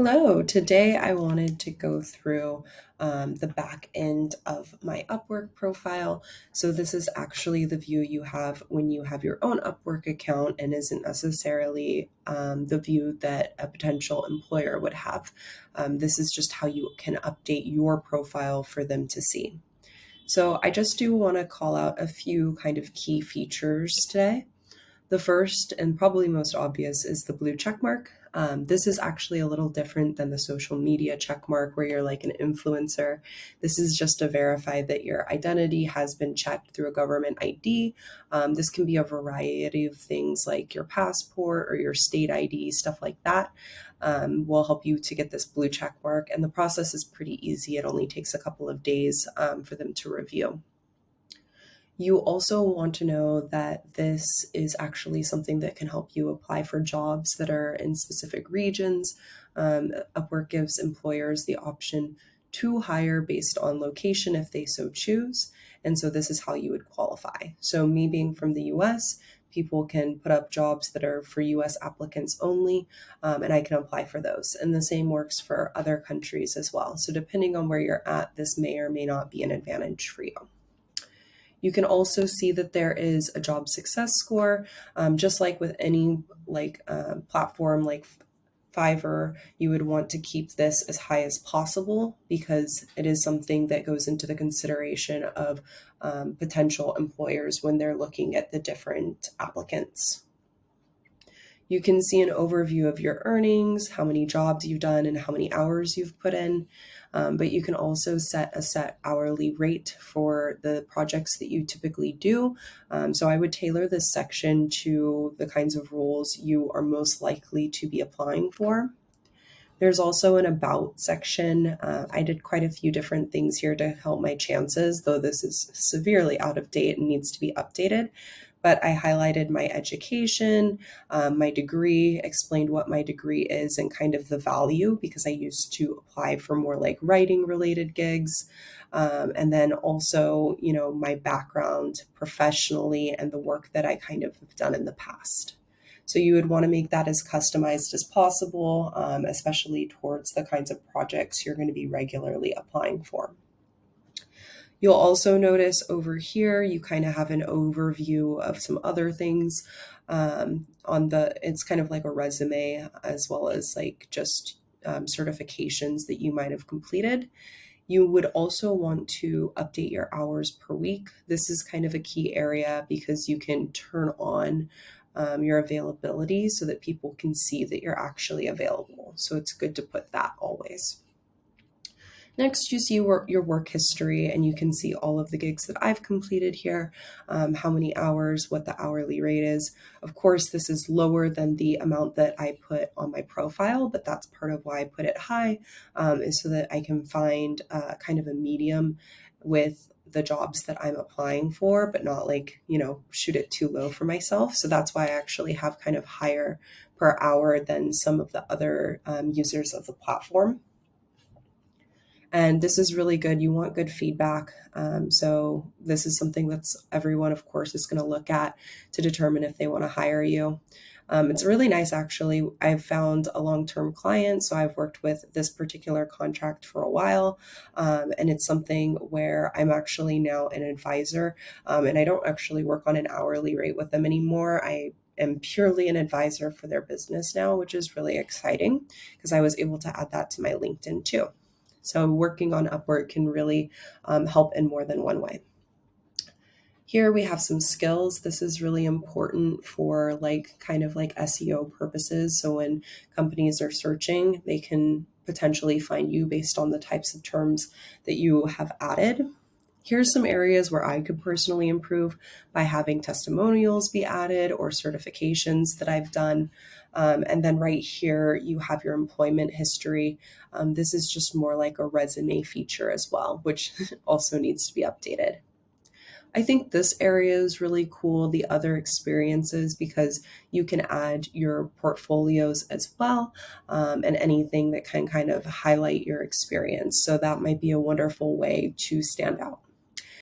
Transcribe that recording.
Hello, today I wanted to go through the back end of my Upwork profile. So this is actually the view you have when you have your own Upwork account and isn't necessarily the view that a potential employer would have. This is just how you can update your profile for them to see. So I just do want to call out a few kind of key features today. The first and probably most obvious is the blue check mark. This is actually a little different than the social media check mark where you're like an influencer. This is just to verify that your identity has been checked through a government ID. This can be a variety of things like your passport or your state ID, stuff like that. Will help you to get this blue check mark. And the process is pretty easy. It only takes a couple of days for them to review. You also want to know that this is actually something that can help you apply for jobs that are in specific regions. Upwork gives employers the option to hire based on location if they so choose. And so this is how you would qualify. So me being from the US, people can put up jobs that are for US applicants only, and I can apply for those. And the same works for other countries as well. So depending on where you're at, this may or may not be an advantage for you. You can also see that there is a job success score, just like with any platform like Fiverr. You would want to keep this as high as possible because it is something that goes into the consideration of potential employers when they're looking at the different applicants. You can see an overview of your earnings, how many jobs you've done, and how many hours you've put in. But you can also set a set hourly rate for the projects that you typically do. So I would tailor this section to the kinds of roles you are most likely to be applying for. There's also an about section. I did quite a few different things here to help my chances, though this is severely out of date and needs to be updated. But I highlighted my education, my degree, explained what my degree is and kind of the value because I used to apply for more like writing related gigs. And then also, my background professionally and the work that I kind of have done in the past. So you would want to make that as customized as possible, especially towards the kinds of projects you're going to be regularly applying for. You'll also notice over here, you kind of have an overview of some other things it's kind of like a resume as well as like just certifications that you might have completed. You would also want to update your hours per week. This is kind of a key area because you can turn on your availability so that people can see that you're actually available. So it's good to put that always. Next, you see your work history, and you can see all of the gigs that I've completed here, how many hours, what the hourly rate is. Of course, this is lower than the amount that I put on my profile, but that's part of why I put it high, is so that I can find kind of a medium with the jobs that I'm applying for, but not shoot it too low for myself. So that's why I actually have kind of higher per hour than some of the other users of the platform. And this is really good. You want good feedback. So this is something that's everyone, of course, is going to look at to determine if they want to hire you. It's really nice, actually. I've found a long-term client, so I've worked with this particular contract for a while, and it's something where I'm actually now an advisor, and I don't actually work on an hourly rate with them anymore. I am purely an advisor for their business now, which is really exciting because I was able to add that to my LinkedIn too. So working on Upwork can really help in more than one way. Here we have some skills. This is really important for kind of like SEO purposes. So when companies are searching, they can potentially find you based on the types of terms that you have added. Here's some areas where I could personally improve by having testimonials be added or certifications that I've done. And then right here, you have your employment history. This is just more like a resume feature as well, which also needs to be updated. I think this area is really cool, the other experiences, because you can add your portfolios as well, and anything that can kind of highlight your experience. So that might be a wonderful way to stand out.